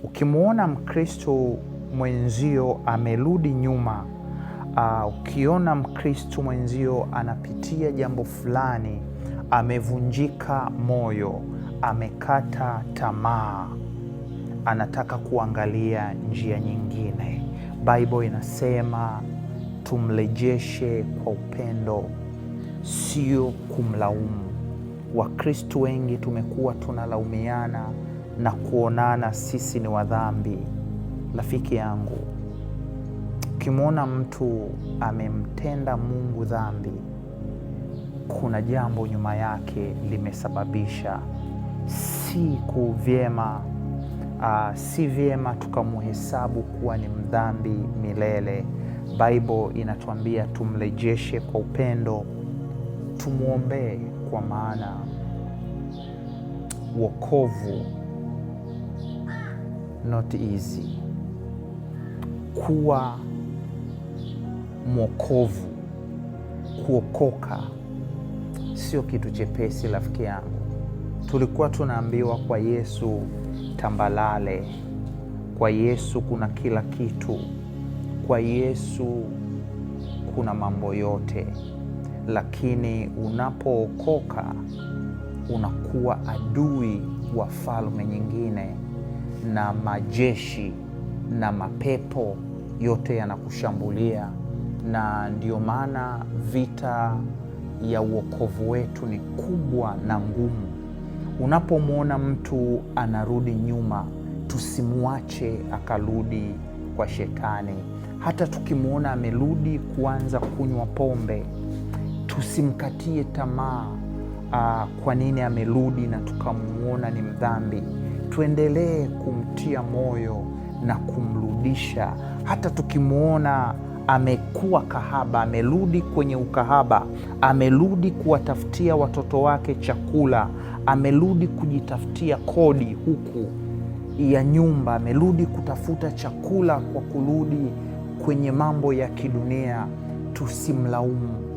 Ukimwona Mkristo mwenzio amerudi nyuma, ukiona Mkristo mwenzio anapitia jambo fulani, amevunjika moyo, amekata tamaa, anataka kuangalia njia nyingine, Bible inasema tumrejeshe kwa upendo, sio kumlaumu. Wakristo wengi tumekuwa tunalaumiana na kuonana sisi ni wadhambi. Rafiki yangu, ukimwona mtu amemtenda Mungu dhambi, kuna jambo nyuma yake limesababisha. Si vyema tukamhesabu kuwa ni mdhambi milele. Bible inatuambia tumrejeshe kwa upendo, tumuombee, kwa maana wokovu not easy. Kuwa mwokovu, kuokoka sio kitu chepesi rafiki yangu. Tulikuwa tunaambiwa kwa Yesu tambalale, kwa Yesu kuna kila kitu, kwa Yesu kuna mambo yote. Lakini unapookoka unakuwa adui wa falme nyingine, na majeshi na mapepo yote yanakushambulia. Na ndio maana vita ya wokovu wetu ni kubwa na ngumu. Unapomwona mtu anarudi nyuma, tusimwache akarudi kwa shetani. Hata tukimwona amerudi kuanza kunywa pombe, tusimkatie tamaa. Kwa nini amerudi na tukamwona ni mdhambi? Tuendelee kumtia moyo na kumrudisha. Hata tukimwona amekuwa kahaba, amerudi kwenye ukahaba, amerudi kuwatafutia watoto wake chakula, amerudi kujitafutia kodi huku ya nyumba, amerudi kutafuta chakula kwa kurudi kwenye mambo ya kidunia, tusimlaumu.